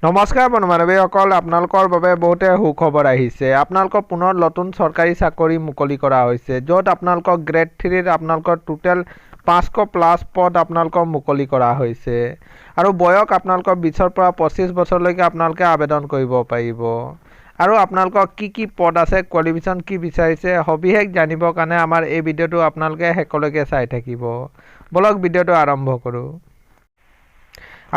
নমস্কাৰ বন্ধু-বান্ধৱীসকল, আপোনালোকৰ বাবে বহুতে সুখবৰ আহিছে। আপোনালোকৰ পুনৰ নতুন চৰকাৰী চাকৰি মুকলি কৰা হৈছে, য'ত আপোনালোকৰ গ্ৰেড 3ৰ আপোনালোকৰ টোটেল 500+ পদ আপোনালোকৰ মুকলি কৰা হৈছে। আৰু বয়স আপোনালোকৰ 20ৰ পৰা 25 বছৰলৈকে আপোনালোকে আবেদন কৰিব পাৰিব। আৰু আপোনালোকৰ কি পদ আছে, কোৱালিফিকেশ্যন কি বিচাৰিছে, সবিশেষ জানিবৰ কাৰণে আমাৰ এই ভিডিঅ'টো আপোনালোকে শেষলৈকে চাই থাকিব। বলক ভিডিঅ'টো আৰম্ভ কৰোঁ।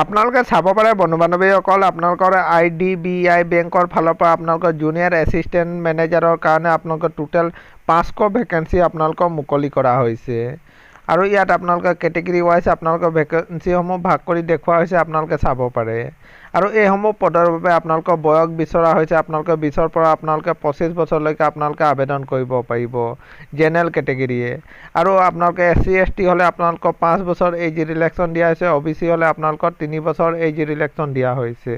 আপোনালোকে চাব পাৰে বন্ধু-বান্ধৱীসকল, আপোনালোকৰ IDBI বেংকৰ ফালৰ পৰা আপোনালোকৰ জুনিয়ৰ এছিষ্টেণ্ট মেনেজাৰৰ কাৰণে আপোনালোকৰ টোটেল 500 ভেকেঞ্চি আপোনালোকৰ মুকলি কৰা হৈছে। আৰু ইয়াত আপোনালোকৰ কেটেগৰী ৱাইজ আপোনালোকৰ ভেকেঞ্চিসমূহ ভাগ কৰি দেখুওৱা হৈছে, আপোনালোকে চাব পাৰে। আৰু এইসমূহ পদৰ বাবে আপোনালোকৰ বয়স বিচৰা হৈছে, আপোনালোকৰ 20ৰ পৰা আপোনালোকে 25 বছৰলৈকে আপোনালোকে আবেদন কৰিব পাৰিব জেনেৰেল কেটেগৰীয়ে। আৰু আপোনালোকে SC ST হ'লে আপোনালোকৰ 5 বছৰ এজ ৰিলেক্সন দিয়া হৈছে, OBC হ'লে আপোনালোকৰ 3 বছৰ এজ ৰিলেক্সন দিয়া হৈছে।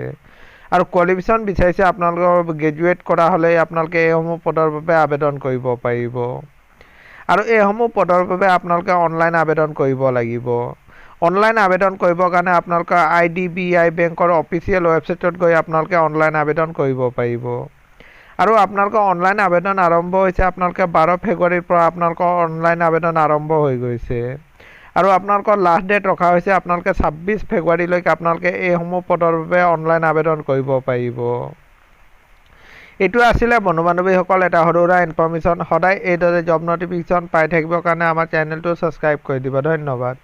আৰু কোৱালিফিকেশ্যন বিচাৰিছে আপোনালোকৰ গ্ৰেজুৱেট কৰা হ'লে আপোনালোকে এইসমূহ পদৰ বাবে আবেদন কৰিব পাৰিব। আৰু এইসমূহ পদৰ বাবে আপোনালোকে অনলাইন আবেদন কৰিব লাগিব। অনলাইন আবেদন কৰিবৰ কাৰণে আপোনালোকৰ IDBI বেংকৰ অফিচিয়েল ৱেবছাইটত গৈ আপোনালোকে অনলাইন আবেদন কৰিব পাৰিব। আৰু আপোনালোকৰ অনলাইন আবেদন আৰম্ভ হৈছে আপোনালোকে 12 ফেব্ৰুৱাৰীৰ পৰা আপোনালোকৰ অনলাইন আবেদন আৰম্ভ হৈ গৈছে। আৰু আপোনালোকৰ লাষ্ট ডেট ৰখা হৈছে আপোনালোকে 26 ফেব্ৰুৱাৰীলৈকে আপোনালোকে এইসমূহ পদৰ বাবে অনলাইন আবেদন কৰিব পাৰিব। এইটো আছিলে বন্ধু-বান্ধৱীসকল এটা সৰু সুৰা ইনফৰ্মেশ্যন। সদায় এইদৰে জব নটিফিকেশ্যন পাই থাকিবৰ কাৰণে আমাৰ চেনেলটো ছাবস্ক্ৰাইব কৰি দিব। ধন্যবাদ।